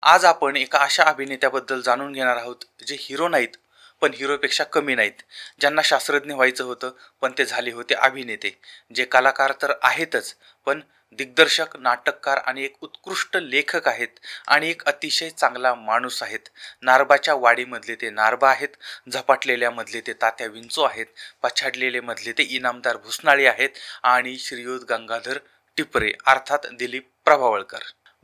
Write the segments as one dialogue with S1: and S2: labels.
S1: आज आपण एका अशा अभिनेत्याबद्दल जाणून घेणार आहोत जे हिरो नाहीत पण हिरोपेक्षा कमी नाहीत, ज्यांना शास्त्रज्ञ व्हायचं होतं पण ते झाले होते अभिनेते, जे कलाकार तर आहेतच पण दिग्दर्शक, नाटककार आणि एक उत्कृष्ट लेखक आहेत आणि एक अतिशय चांगला माणूस आहेत. नारबाच्या वाडीमधले ते नारबा आहेत, झपाटलेल्या मधले ते तात्या विंचू आहेत, पछाडलेले मधले ते इनामदार भुसनाळे आहेत आणि श्रीयुत गंगाधर टिपरे अर्थात दिलीप प्रभावळकर.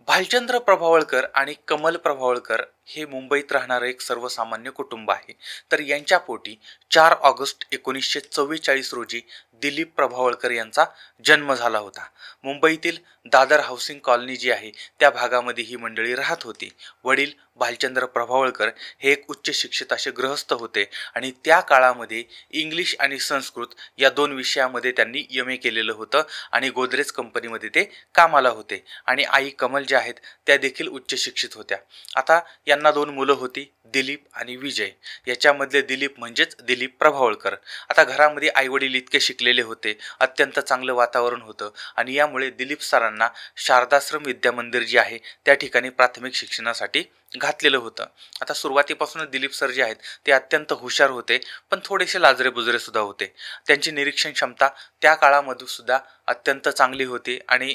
S1: भालचंद्र प्रभावळकर आणि कमल प्रभावळकर हे मुंबईत राहणारं एक सर्वसामान्य कुटुंब आहे. तर यांच्या पोटी 4 ऑगस्ट 1944 रोजी दिलीप प्रभावळकर यांचा जन्म झाला होता. मुंबईतील दादर हाऊसिंग कॉलनी जी आहे त्या भागामध्ये ही मंडळी राहत होती. वडील भालचंद्र प्रभावळकर हे एक उच्च शिक्षित असे गृहस्थ होते आणि त्या काळामध्ये इंग्लिश आणि संस्कृत या 2 विषयामध्ये त्यांनी MA केलेलं होतं आणि गोदरेज कंपनीमध्ये ते कामाला होते. आणि आई कमल ज्या आहेत त्या देखील उच्च शिक्षित होत्या. आता यांना 2 मुलं होती, दिलीप आणि विजय. याच्यामधले दिलीप म्हणजेच दिलीप प्रभावळकर. आता घरामध्ये आईवडील इतके शिकलेले होते, अत्यंत चांगलं वातावरण होतं आणि यामुळे दिलीप सरांना शारदाश्रम विद्यामंदिर जे आहे त्या ठिकाणी प्राथमिक शिक्षणासाठी घातलेलं होतं. आता सुरुवातीपासूनच दिलीप सर जे आहेत ते अत्यंत हुशार होते पण थोडेसे लाजरे बुजरे सुद्धा होते. त्यांची निरीक्षण क्षमता त्या काळामध्ये सुद्धा अत्यंत चांगली होती आणि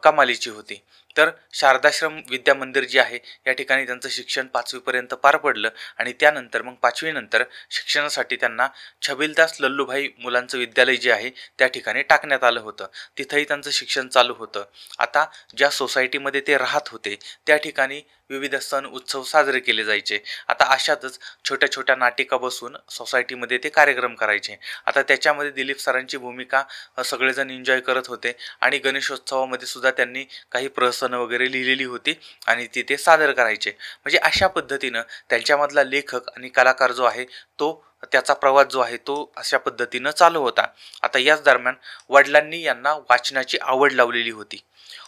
S1: कमालीची होती. तर शारदाश्रम विद्यामंदिर जे आहे या ठिकाणी त्यांचं शिक्षण 5वी पर्यंत पार पडलं आणि त्यानंतर मग 5वी नंतर शिक्षणासाठी त्यांना छबिलदास लल्लूभाई मुलांचं विद्यालय जे आहे त्या ठिकाणी टाकण्यात आलं होतं. तिथंही त्यांचं शिक्षण चालू होतं. आता ज्या सोसायटीमध्ये ते राहत होते त्या ठिकाणी विविध सण उत्सव साजरे केले जायचे. आता अशातच छोट्या छोट्या नाटिका बसून सोसायटीमध्ये ते कार्यक्रम करायचे. आता त्याच्यामध्ये दिलीप सरांची भूमिका सगळेजण एन्जॉय करत होते आणि गणेशोत्सवामध्ये सुद्धा त्यांनी काही प्रहसन वगैरे लिहिलेली होती आणि ती ते सादर करायचे. म्हणजे अशा पद्धतीनं त्यांच्यामधला लेखक आणि कलाकार जो आहे तो त्याचा प्रवास जो आहे तो अशा पद्धतीनं चालू होता. आता याच दरम्यान वडिलांनी यांना वाचनाची आवड लावलेली होती.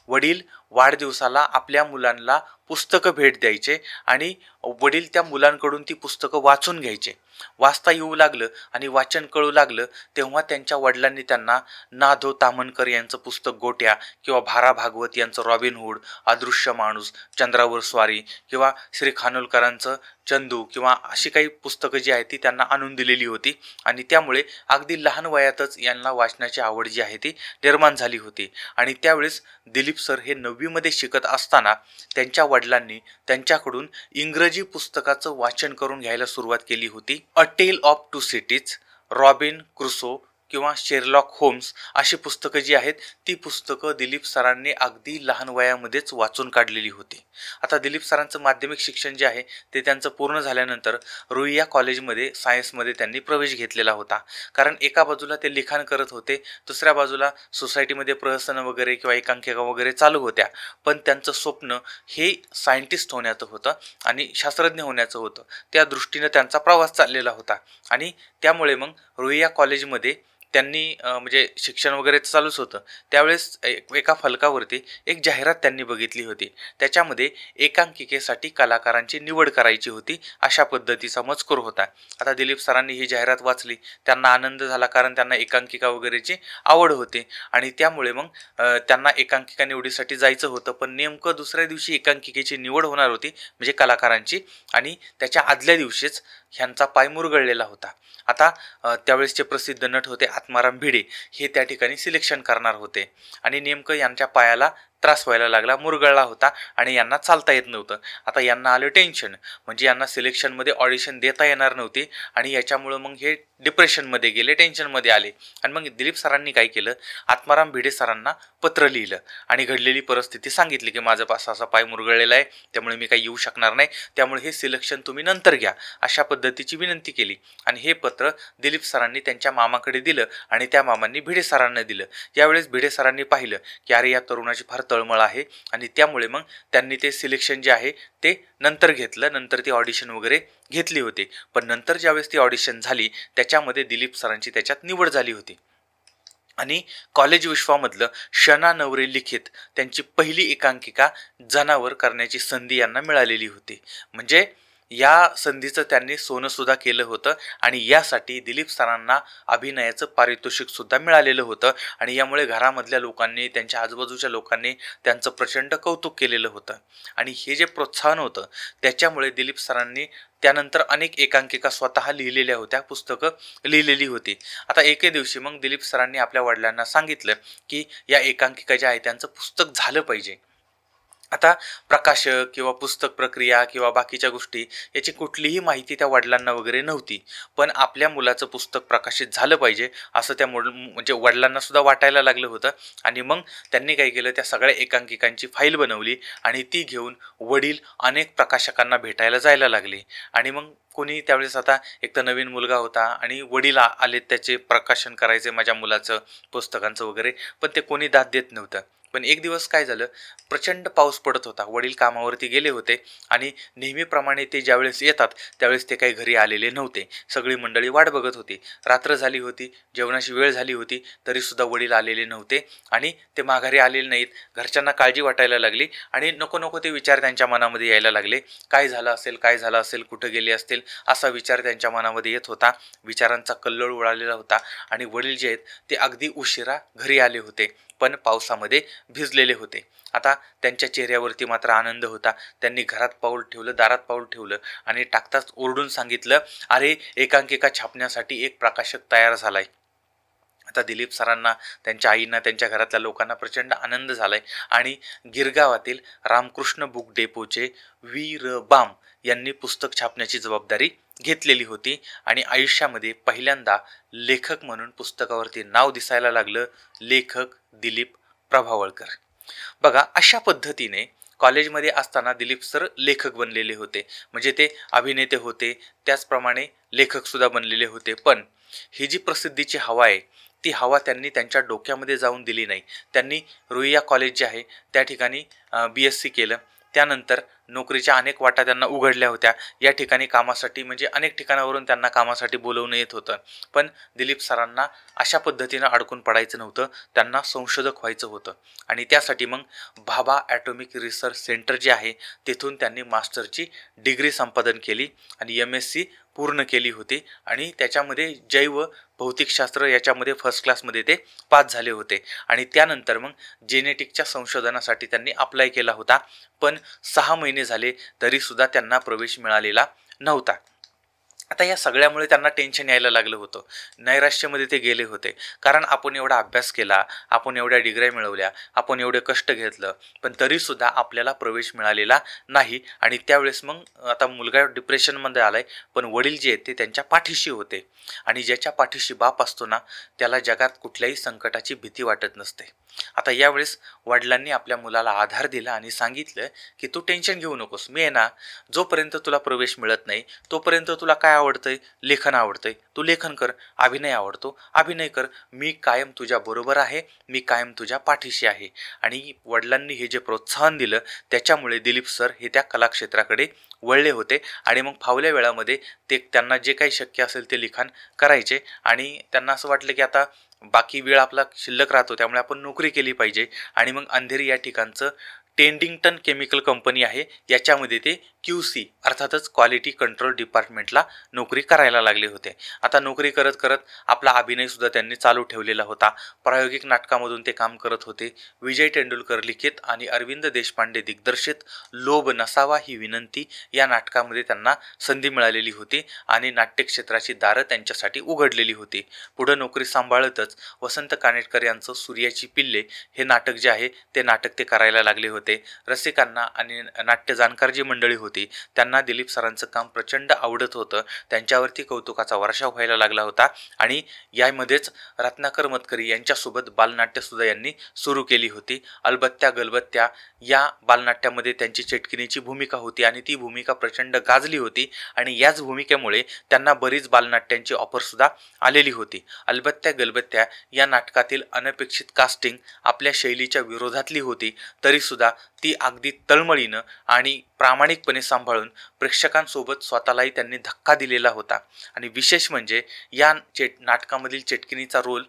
S1: वडील वाढदिवसाला आपल्या मुलांना पुस्तकं भेट द्यायचे आणि वडील त्या मुलांकडून ती पुस्तकं वाचून घ्यायचे. वाचता येऊ लागलं आणि वाचन कळू लागलं तेव्हा त्यांच्या वडिलांनी त्यांना ना. धो. ताम्हणकर यांचं पुस्तक गोट्या किंवा भारा भागवत यांचं रॉबिनहूड, अदृश्य माणूस, चंद्रावर स्वारी किंवा श्री खानोलकरांचं चंदू किंवा अशी काही पुस्तकं जी आहेत ती त्यांना आणून दिलेली होती आणि त्यामुळे अगदी लहान वयातच यांना वाचनाची आवड जी आहे ती निर्माण झाली होती. आणि त्यावेळेस दिलीप सर हे 9वी मध्ये शिकत असताना त्यांच्या वडिलांनी त्यांच्याकडून इंग्रजी पुस्तकाचं वाचन करून घ्यायला सुरुवात केली होती. अ tail of 2 cities, robin Crusoe किंवा शेरलॉक होम्स अशी पुस्तकं जी आहेत ती पुस्तकं दिलीप सरांनी अगदी लहान वयामध्येच वाचून काढलेली होती. आता दिलीप सरांचं माध्यमिक शिक्षण जे आहे ते त्यांचं पूर्ण झाल्यानंतर रुईया कॉलेजमध्ये सायन्समध्ये त्यांनी प्रवेश घेतलेला होता. कारण एका बाजूला ते लिखाण करत होते, दुसऱ्या बाजूला सोसायटीमध्ये प्रहसन वगैरे किंवा एकांकिका वगैरे चालू होत्या. पण त्यांचं स्वप्न हे सायंटिस्ट होण्याचं होतं आणि शास्त्रज्ञ होण्याचं होतं. त्या दृष्टीनं त्यांचा प्रवास चाललेला होता आणि त्यामुळे मग रुईया कॉलेजमध्ये त्यांनी म्हणजे शिक्षण वगैरे चालूच होतं त्यावेळेस एका फलकावरती एक जाहिरात त्यांनी बघितली होती. त्याच्यामध्ये एकांकिकेसाठी कलाकारांची निवड करायची होती अशा पद्धतीचा मजकूर होता. आता दिलीप सरांनी ही जाहिरात वाचली, त्यांना आनंद झाला कारण त्यांना एकांकिका वगैरेची आवड होती आणि त्यामुळे मग त्यांना एकांकिका निवडीसाठी जायचं होतं. पण नेमकं दुसऱ्या दिवशी एकांकिकेची निवड होणार होती म्हणजे कलाकारांची आणि त्याच्या आदल्या दिवशीच ह्यांचा पाय मुरगळलेला होता. आता त्यावेळेसचे प्रसिद्ध नट होते आत्माराम भिडे हे त्या ठिकाणी सिलेक्शन करणार होते आणि नेमकं यांच्या पायाला त्रास व्हायला लागला, मुरगळला होता आणि यांना चालता येत नव्हतं. आता यांना आलं टेन्शन, म्हणजे यांना सिलेक्शनमध्ये ऑडिशन देता येणार नव्हती आणि याच्यामुळं मग हे डिप्रेशनमध्ये गेले, टेन्शनमध्ये आले. आणि मग दिलीप सरांनी काय केलं, आत्माराम भिडे सरांना पत्र लिहिलं आणि घडलेली परिस्थिती सांगितली की माझं असा पाय मुरगळलेला आहे, त्यामुळे मी काही येऊ शकणार नाही, त्यामुळे हे सिलेक्शन तुम्ही नंतर घ्या अशा पद्धतीची विनंती केली. आणि हे पत्र दिलीप सरांनी त्यांच्या मामाकडे दिलं आणि त्या मामांनी भिडे सरांना दिलं. यावेळेस भिडे सरांनी पाहिलं की अरे या तरुणाची फार तळमळ आहे आणि त्यामुळे मग त्यांनी ते सिलेक्शन जे आहे ते नंतर घेतलं. नंतर ती ऑडिशन वगैरे घेतली होती. पण नंतर ज्यावेळेस ती ऑडिशन झाली त्याच्यामध्ये दिलीप सरांची त्याच्यात निवड झाली होती आणि कॉलेज विश्वामधलं शना नवरे लिखित त्यांची पहिली एकांकिका जनावर करण्याची संधी यांना मिळालेली होती. म्हणजे या संधीचं त्यांनी सोनं सुद्धा केलं होतं आणि यासाठी दिलीप सरांना अभिनयाचं पारितोषिक सुद्धा मिळालेलं होतं आणि यामुळे घरामधल्या लोकांनी, त्यांच्या आजूबाजूच्या लोकांनी त्यांचं प्रचंड कौतुक केलेलं होतं. आणि हे जे प्रोत्साहन होतं त्याच्यामुळे दिलीप सरांनी त्यानंतर अनेक एकांकिका स्वतः लिहिलेल्या होत्या, पुस्तकं लिहिलेली होती. आता एके दिवशी मग दिलीप सरांनी आपल्या वडिलांना सांगितलं की या एकांकिका ज्या आहेत त्यांचं पुस्तक झालं पाहिजे. आता प्रकाशक किंवा पुस्तक प्रक्रिया किंवा बाकीच्या गोष्टी याची कुठलीही माहिती त्या वडिलांना वगैरे नव्हती, पण आपल्या मुलाचं पुस्तक प्रकाशित झालं पाहिजे असं त्या म्हणजे वडिलांना सुद्धा वाटायला लागलं होतं. आणि मग त्यांनी काय केलं, त्या सगळ्या एकांकिकांची फाईल बनवली आणि ती घेऊन वडील अनेक प्रकाशकांना भेटायला जायला लागले. आणि मग कोणी त्यावेळेस, आता एक तर नवीन मुलगा होता आणि वडील आले त्याचे प्रकाशन करायचे माझ्या मुलाचं पुस्तकांचं वगैरे, पण ते कोणी दाद देत नव्हतं. पण एक दिवस काय झालं, प्रचंड पाऊस पडत होता, वडील कामावरती गेले होते आणि नेहमीप्रमाणे ते ज्यावेळेस येतात त्यावेळेस ते काही घरी आलेले नव्हते. सगळी मंडळी वाट बघत होती. रात्र झाली होती, जेवणाची वेळ झाली होती, तरीसुद्धा वडील आलेले नव्हते आणि ते माघारी आलेले नाहीत. घरच्यांना काळजी वाटायला लागली आणि नको नको ते विचार त्यांच्या मनामध्ये यायला लागले. काय झालं असेल, काय झालं असेल, कुठं गेले असतील, असा विचार त्यांच्या मनामध्ये येत होता. विचारांचा कल्लोळ उडालेला होता आणि वडील जे आहेत ते अगदी उशिरा घरी आले होते, पण पावसामध्ये भिजलेले होते. आता त्यांच्या चेहऱ्यावरती मात्र आनंद होता. त्यांनी घरात पाऊल ठेवलं, दारात पाऊल ठेवलं आणि टाकताच ओरडून सांगितलं, अरे एकांकिका छापण्यासाठी एक प्रकाशक तयार झालाय. आता दिलीप सरांना, त्यांच्या आईंना, त्यांच्या घरातल्या लोकांना प्रचंड आनंद झालाय. आणि गिरगावातील रामकृष्ण बुक डेपोचे वीरबाम यांनी पुस्तक छापण्याची जबाबदारी घेतलेली होती आणि आयुष्यामध्ये पहिल्यांदा लेखक म्हणून पुस्तकावरती नाव दिसायला लागलं, लेखक दिलीप प्रभावळकर. बघा, अशा पद्धतीने कॉलेजमध्ये असताना दिलीप सर लेखक बनलेले होते, म्हणजे ते अभिनेते होते, त्याचप्रमाणे लेखक सुद्धा बनलेले होते. पण ही जी प्रसिद्धीची हवा आहे ती हवा त्यांनी त्यांच्या डोक्यामध्ये जाऊन दिली नाही. त्यांनी रुईया कॉलेज जे आहे त्या ठिकाणी BSc केलं. त्यानंतर नोकरीच्या अनेक वाटा त्यांना उघडल्या होत्या. या ठिकाणी कामासाठी, म्हणजे अनेक ठिकाणावरून त्यांना कामासाठी बोलवणं येत होतं. पण दिलीप सरांना अशा पद्धतीनं अडकून पडायचं नव्हतं, त्यांना संशोधक व्हायचं होतं. आणि त्यासाठी मग भाभा ॲटॉमिक रिसर्च सेंटर जे आहे तिथून त्यांनी मास्टरची डिग्री संपादन केली आणि MSc पूर्ण केली होती. आणि त्याच्यामध्ये जैव भौतिकशास्त्र याच्यामध्ये फर्स्ट क्लासमध्ये ते पास झाले होते. आणि त्यानंतर मग जेनेटिकच्या संशोधनासाठी त्यांनी अप्लाय केला होता, पण 6 महिने झाले तरीसुद्धा त्यांना प्रवेश मिळालेला नव्हता. आता या सगळ्यामुळे त्यांना टेन्शन यायला लागलं होतं, नैराश्यामध्ये ते गेले होते. कारण आपण एवढा अभ्यास केला, आपण एवढ्या डिग्र्या मिळवल्या, आपण एवढे कष्ट घेतलं, पण तरीसुद्धा आपल्याला प्रवेश मिळालेला नाही. आणि त्यावेळेस मग आता मुलगा डिप्रेशनमध्ये आलाय, पण वडील जे आहेत ते त्यांच्या पाठीशी होते. आणि ज्याच्या पाठीशी बाप असतो ना, त्याला जगात कुठल्याही संकटाची भीती वाटत नसते. आता यावेळेस वडिलांनी आपल्या मुलाला आधार दिला आणि सांगितलं की तू टेन्शन घेऊ नकोस, मी आहे ना, जोपर्यंत तुला प्रवेश मिळत नाही तोपर्यंत तुला काय आवडतंय, लेखन आवडतंय, तू लेखन कर. अभिनय आवडतो, अभिनय कर. मी कायम तुझ्या बरोबर आहे, मी कायम तुझ्या पाठीशी आहे. आणि वडिलांनी हे जे प्रोत्साहन दिलं त्याच्यामुळे दिलीप सर हे त्या कलाक्षेत्राकडे वळले होते. आणि मग फावल्या वेळामध्ये ते त्यांना जे काही शक्य असेल ते लिखाण करायचे. आणि त्यांना असं वाटलं की आता बाकी वेळ आपला शिल्लक राहतो, त्यामुळे आपण नोकरी केली पाहिजे. आणि मग अंधेरी या ठिकाणचं टेंडिंग्टन केमिकल कंपनी आहे, याच्यामध्ये ते QC अर्थातच क्वालिटी कंट्रोल डिपार्टमेंटला नोकरी करायला लागले होते. आता नोकरी करत करत आपला अभिनयसुद्धा त्यांनी चालू ठेवलेला होता. प्रायोगिक नाटकामधून ते काम करत होते. विजय तेंडुलकर लिखित आणि अरविंद देशपांडे दिग्दर्शित लोभ नसावा ही विनंती या नाटकामध्ये त्यांना संधी मिळालेली होती आणि नाट्यक्षेत्राची दारं त्यांच्यासाठी उघडलेली होती. पुढं नोकरी सांभाळतच वसंत कानेटकर यांचं सूर्याची पिल्ले हे नाटक जे आहे ते नाटक ते करायला लागले होते. रसिकांना आणि नाट्य जाणकार जी मंडळी होती त्यांना दिलीप सरांचं काम प्रचंड आवडत होतं. त्यांच्यावरती कौतुकाचा वर्षाव व्हायला लागला होता. आणि यामध्येच रत्नाकर मतकरी यांच्यासोबत बालनाट्यसुद्धा यांनी सुरू केली होती. अलबत्त्या गलबत्त्या या बालनाट्यामध्ये त्यांची चेटकिनीची भूमिका होती आणि ती भूमिका प्रचंड गाजली होती. आणि याच भूमिकेमुळे त्यांना बरीच बालनाट्यांची ऑफरसुद्धा आलेली होती. अलबत्त्या गलबत्त्या या नाटकातील अनपेक्षित कास्टिंग आपल्या शैलीच्या विरोधातली होती, तरीसुद्धा ती अगदी तळमळीनं आणि प्रामाणिकपणे सांभाळून प्रेक्षकांसोबत स्वतःलाही त्यांनी धक्का दिलेला होता. आणि विशेष म्हणजे या नाटकामधील चेटकिनीचा role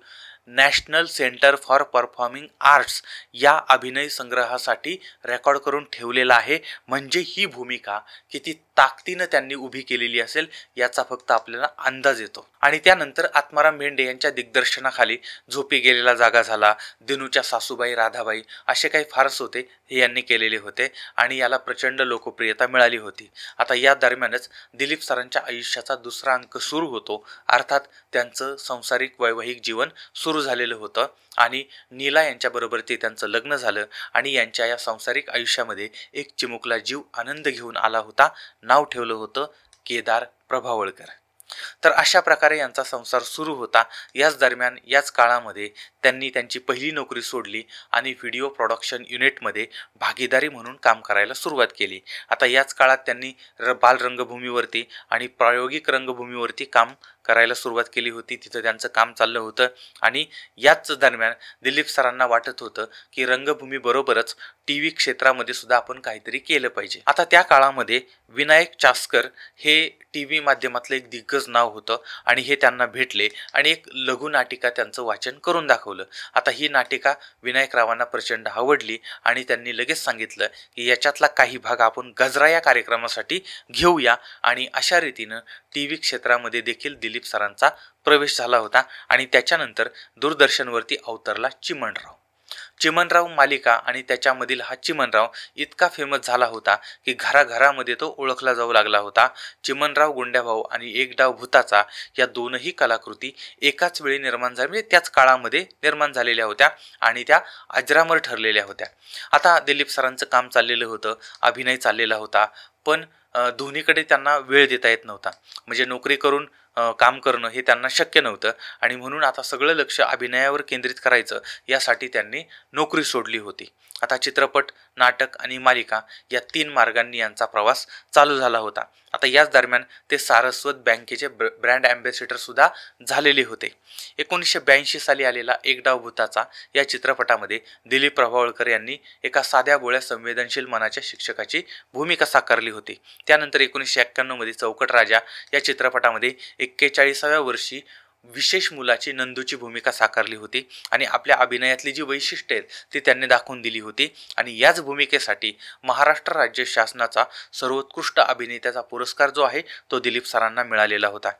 S1: national centre for performing arts या अभिनय संग्रहासाठी रेकॉर्ड करून ठेवलेला आहे. म्हणजे ही भूमिका किती ताकदीनं त्यांनी उभी केलेली असेल याचा फक्त आपल्याला अंदाज येतो. आणि त्यानंतर आत्माराम भेंडे यांच्या दिग्दर्शनाखाली झोपी गेलेला जागा झाला, दिनूच्या सासूबाई, राधाबाई असे काही फारस होते हे यांनी केलेले होते आणि याला प्रचंड लोकप्रियता मिळाली होती. आता या दरम्यानच दिलीप सरांच्या आयुष्याचा दुसरा अंक सुरू होतो. अर्थात त्यांचं सांसारिक वैवाहिक जीवन सुरू झालेलं होतं आणि नीला यांच्याबरोबर ते त्यांचं लग्न झालं आणि यांच्या या सांसारिक आयुष्यामध्ये एक चिमुकला जीव आनंद घेऊन आला होता. नाव ठेवलं होतं केदार प्रभावळकर. तर अशा प्रकारे यांचा संसार सुरू होता. याच दरम्यान याच काळामध्ये त्यांनी त्यांची पहिली नोकरी सोडली आणि व्हिडिओ प्रोडक्शन युनिटमध्ये भागीदारी म्हणून काम करायला सुरुवात केली. आता याच काळात त्यांनी बालरंगभूमीवरती आणि प्रायोगिक रंगभूमीवरती काम करायला सुरुवात केली होती. तिथं त्यांचं काम चाललं होतं आणि याच दरम्यान दिलीप सरांना वाटत होतं की रंगभूमीबरोबरच टी व्ही क्षेत्रामध्ये सुद्धा आपण काहीतरी केलं पाहिजे. आता त्या काळामध्ये विनायक चास्कर हे टी व्ही माध्यमातलं एक दिग्गज नाव होतं आणि हे त्यांना भेटले आणि एक लघुनाटिका त्यांचं वाचन करून दाखवलं. आता ही नाटिका विनायकरावांना प्रचंड आवडली आणि त्यांनी लगेच सांगितलं की याच्यातला काही भाग आपण गजरा या कार्यक्रमासाठी घेऊया आणि अशा रीतीनं टी व्ही क्षेत्रामध्ये देखील दिलीप सरांचा प्रवेश झाला होता. आणि त्याच्यानंतर दूरदर्शनवरती अवतरला चिमणराव. चिमणराव मालिका आणि त्याच्यामधील हा चिमणराव इतका फेमस झाला होता की घराघरामध्ये तो ओळखला जाऊ लागला होता. चिमणराव गुंड्याभाऊ आणि एक डाव भूताचा या दोनही कलाकृती एकाच वेळी निर्माण झाल्या, म्हणजे त्याच काळामध्ये निर्माण झालेल्या होत्या आणि त्या अजरामर ठरलेल्या होत्या. आता दिलीप सरांचं काम चाललेलं होतं, अभिनय चाललेला होता, पण दोन्हीकडे त्यांना वेळ देता येत नव्हता. म्हणजे नोकरी करून काम करणं हे त्यांना शक्य नव्हतं आणि म्हणून आता सगळं लक्ष अभिनयावर केंद्रित करायचं यासाठी त्यांनी नोकरी सोडली होती. आता चित्रपट, नाटक आणि मालिका या 3 मार्गांनी यांचा प्रवास चालू झाला होता. आता याच दरम्यान ते सारस्वत बँकेचे ब्रँड ॲम्बॅसिडर सुद्धा झालेले होते. 1982 साली आलेला एक डाव भूताचा या चित्रपटामध्ये दिलीप प्रभावळकर यांनी एका साध्या बोळ्या संवेदनशील मनाच्या शिक्षकाची भूमिका साकारली होती. त्यानंतर 1991 मध्ये चौकट राजा या चित्रपटामध्ये 41व्या वर्षी विशेष मुलाची नंदूची भूमिका साकारली होती आणि आपल्या अभिनयातली जी वैशिष्ट्ये आहेत ती त्यांनी दाखवून दिली होती. आणि याच भूमिकेसाठी महाराष्ट्र राज्य शासनाचा सर्वोत्कृष्ट अभिनेत्याचा पुरस्कार जो आहे तो दिलीप सरांना मिळालेला होता.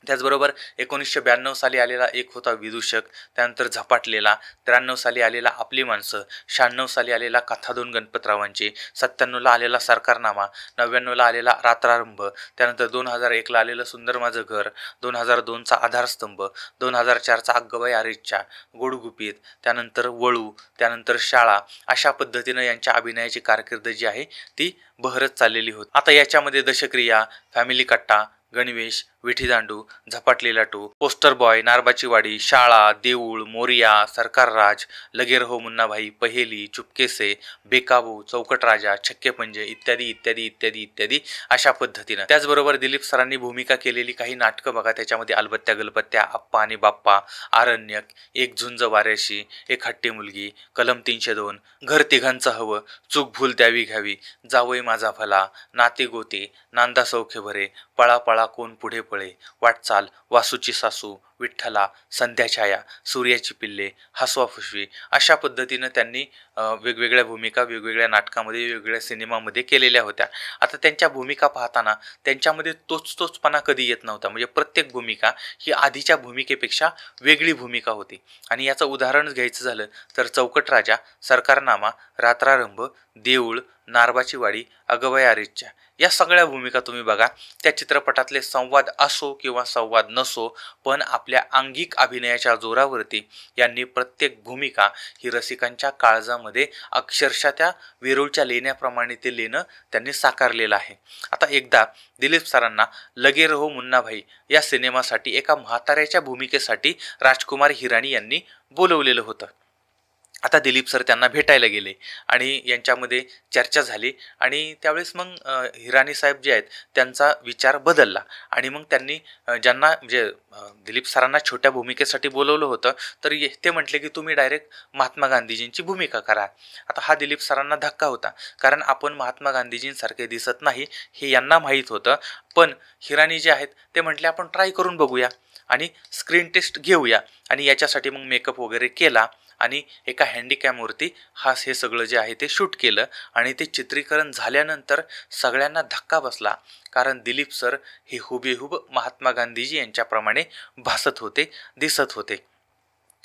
S1: त्याचबरोबर 1992 साली आलेला एक होता विदूषक, त्यानंतर झपाटलेला, 93 साली आलेला आपली माणसं, 96 साली आलेला कथा दोन गणपतरावांची, 97ला आलेला सरकारनामा, 99ला आलेला रात्रारंभ, त्यानंतर 2001ला आलेलं सुंदर माझं घर, 2002चा आधारस्तंभ, 2004चा अग्गबाई आरेच्या, गोडगुपीत, त्यानंतर वळू, त्यानंतर शाळा. अशा पद्धतीनं यांच्या अभिनयाची कारकीर्द जी आहे ती बहरत चाललेली होती. आता याच्यामध्ये दशक्रिया, फॅमिली कट्टा, गणवेश, विठीदांडू, झपाटलेला टू, पोस्टर बॉय, नारबाची वाडी, शाळा, देऊळ, मोरिया, सरकार राज, लगे रहो मुन्नाभाई, पहेली, चुपकेसे, बेकाबू, चौकट राजा, छक्के पंजे इत्यादी इत्यादी इत्यादी इत्यादी अशा पद्धतीनं. त्याचबरोबर दिलीप सरांनी भूमिका केलेली काही नाटकं बघा, त्याच्यामध्ये अलबत्त्या गलबत्त्या, आप्पा आणि बाप्पा, आरण्यक, एक झुंज वाऱ्याशी, एक हट्टी मुलगी, कलम 302, घर तिघांचं हवं, चूक भूल द्यावी घ्यावी, जावई माझा भला, नाते गोते, नांदा सौख्य भरे, पळा पळा कोण पुढे पळे, वाटचाल, वासूची सासू, विठ्ठला, संध्याछाया, सूर्याची पिल्ले, हसवा फुसवी. अशा पद्धतीनं त्यांनी वेगवेगळ्या भूमिका वेगवेगळ्या नाटकामध्ये वेगवेगळ्या सिनेमामध्ये केलेल्या होत्या. आता त्यांच्या भूमिका पाहताना त्यांच्यामध्ये तोचपणा कधी येत नव्हता. म्हणजे प्रत्येक भूमिका ही आधीच्या भूमिकेपेक्षा वेगळी भूमिका होती. आणि याचं उदाहरण घ्यायचं झालं तर चौकट राजा, सरकारनामा, रात्रारंभ, देऊळ, नारबाची वाडी, अगबाई आरेच्या या सगळ्या भूमिका तुम्ही बघा. त्या चित्रपटातले संवाद असो किंवा संवाद नसो, पण आपल्या अंगिक अभिनयाच्या जोरावरती यांनी प्रत्येक भूमिका ही रसिकांच्या काळजामध्ये अक्षरशः त्या वेरूळच्या लेण्याप्रमाणे ते लेणं त्यांनी साकारलेलं आहे. आता एकदा दिलीप सरांना लगे रहो मुन्नाभाई या सिनेमासाठी एका म्हाताऱ्याच्या भूमिकेसाठी राजकुमार हिराणी यांनी बोलवलेलं होतं. आता दिलीप सर त्यांना भेटायला गेले आणि यांच्यामध्ये चर्चा झाली आणि त्यावेळेस मग हिराणी साहेब जे आहेत त्यांचा विचार बदलला आणि मग त्यांनी ज्यांना म्हणजे दिलीप सरांना छोट्या भूमिकेसाठी बोलवलं होतं तर ते म्हटले की तुम्ही डायरेक्ट महात्मा गांधीजींची भूमिका करा. आता हा दिलीप सरांना धक्का होता, कारण आपण महात्मा गांधीजींसारखे दिसत नाही हे यांना माहीत होतं. पण हिराणी जे आहेत ते म्हटले आपण ट्राय करून बघूया आणि स्क्रीन टेस्ट घेऊया आणि याच्यासाठी मग मेकअप वगैरे केला आणि एका हँडीकॅमवरती हे सगळं जे आहे ते शूट केलं आणि ते चित्रीकरण झाल्यानंतर सगळ्यांना धक्का बसला, कारण दिलीप सर हे हुबेहूब महात्मा गांधीजी यांच्याप्रमाणे भासत होते, दिसत होते.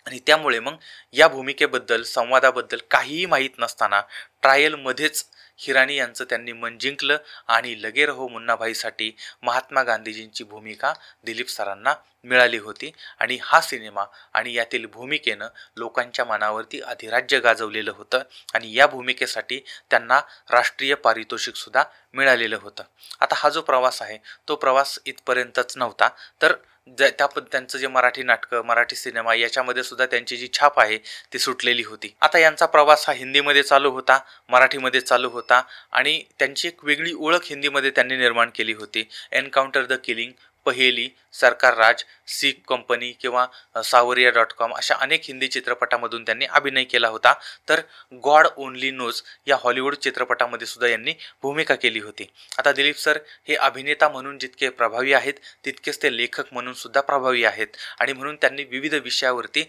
S1: आणि त्यामुळे मग या भूमिकेबद्दल, संवादाबद्दल काहीही माहीत नसताना ट्रायलमध्येच हिरानी यांचं त्यांनी मन जिंकलं आणि लगे रहो मुन्नाभाईसाठी महात्मा गांधीजींची भूमिका दिलीप सरांना मिळाली होती. आणि हा सिनेमा आणि यातील भूमिकेनं लोकांच्या मनावरती अधिराज्य गाजवलेलं होतं आणि या भूमिकेसाठी त्यांना राष्ट्रीय पारितोषिकसुद्धा मिळालेलं होतं. आता हा जो प्रवास आहे तो प्रवास इथपर्यंतच नव्हता, तर त्यांचं जे मराठी नाटकं, मराठी सिनेमा याच्यामध्ये सुद्धा त्यांची जी छाप आहे ती सुटलेली होती. आता यांचा प्रवास हा हिंदीमध्ये चालू होता, मराठीमध्ये चालू होता आणि त्यांची एक वेगळी ओळख हिंदीमध्ये त्यांनी निर्माण केली होती. एन्काउंटर द किलिंग, पहेली, सरकार राज, सी कंपनी किंवा सावरिया.com अशा अनेक हिंदी चित्रपटामधून त्यांनी अभिनय केला होता. तर गॉड ओनली नोज या हॉलिवूड चित्रपटामध्ये सुद्धा यांनी भूमिका केली होती. आता दिलीप सर हे अभिनेता म्हणून जितके प्रभावी आहेत तितकेच ते लेखक म्हणून सुद्धा प्रभावी आहेत आणि म्हणून त्यांनी विविध विषयावरती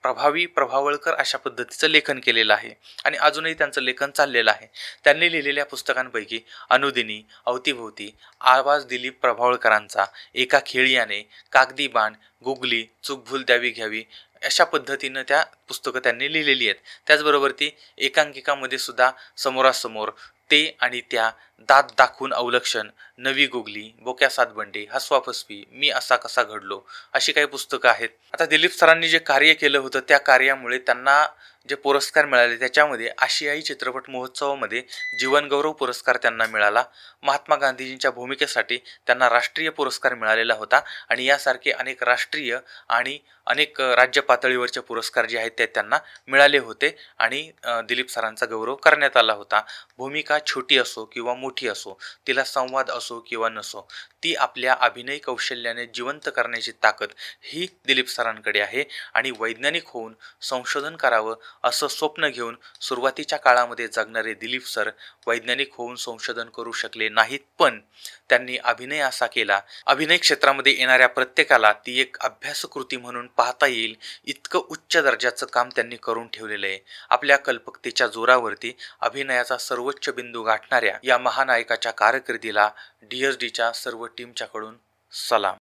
S1: प्रभावळकर अशा पद्धतीचं लेखन केलेलं आहे आणि अजूनही त्यांचं लेखन चाललेलं आहे. त्यांनी लिहिलेल्या पुस्तकांपैकी अनुदिनी, अवतीभोवती, आवाज दिलीप प्रभावळकरांचा, एका खेळियाने, कागदी बाण, गुगली, चूक भूल द्यावी घ्यावी अशा पद्धतीनं त्या पुस्तकं त्यांनी लिहिलेली आहेत. त्याचबरोबर ती एकांकिकामध्ये सुद्धा समोरासमोर, ते आणि त्या, दात दाखवून अवलक्षण, नवी गुगली, बोक्या सातबंडे, हसवा फसवी, मी असा कसा घडलो अशी काही पुस्तकं आहेत. आता दिलीप सरांनी जे कार्य केलं होतं त्या कार्यामुळे त्यांना जे पुरस्कार मिळाले त्याच्यामध्ये आशियाई चित्रपट महोत्सवामध्ये जीवनगौरव पुरस्कार त्यांना मिळाला. महात्मा गांधीजींच्या भूमिकेसाठी त्यांना राष्ट्रीय पुरस्कार मिळालेला होता आणि यासारखे अनेक राष्ट्रीय आणि अनेक राज्य पातळीवरचे पुरस्कार जे आहेत ते त्यांना मिळाले होते आणि दिलीप सरांचा गौरव करण्यात आला होता. भूमिका छोटी असो किंवा मोठी असो, तिला संवाद असो किंवा नसो, ती आपल्या अभिनय कौशल्याने जिवंत करण्याची ताकद ही दिलीप सरांकडे आहे. आणि वैज्ञानिक होऊन संशोधन करावं असं स्वप्न घेऊन सुरुवातीच्या काळामध्ये जगणारे दिलीप सर वैज्ञानिक होऊन संशोधन करू शकले नाहीत, पण त्यांनी अभिनय असा केला, अभिनय क्षेत्रामध्ये येणाऱ्या प्रत्येकाला ती एक अभ्यासकृती म्हणून पाहता येईल इतकं उच्च दर्जाचं काम त्यांनी करून ठेवलेलं आहे. आपल्या कल्पकतेच्या जोरावरती अभिनयाचा सर्वोच्च बिंदू गाठणाऱ्या या महानायकाच्या कारकिर्दीला DSDच्या सर्व टीमच्याकडून सलाम.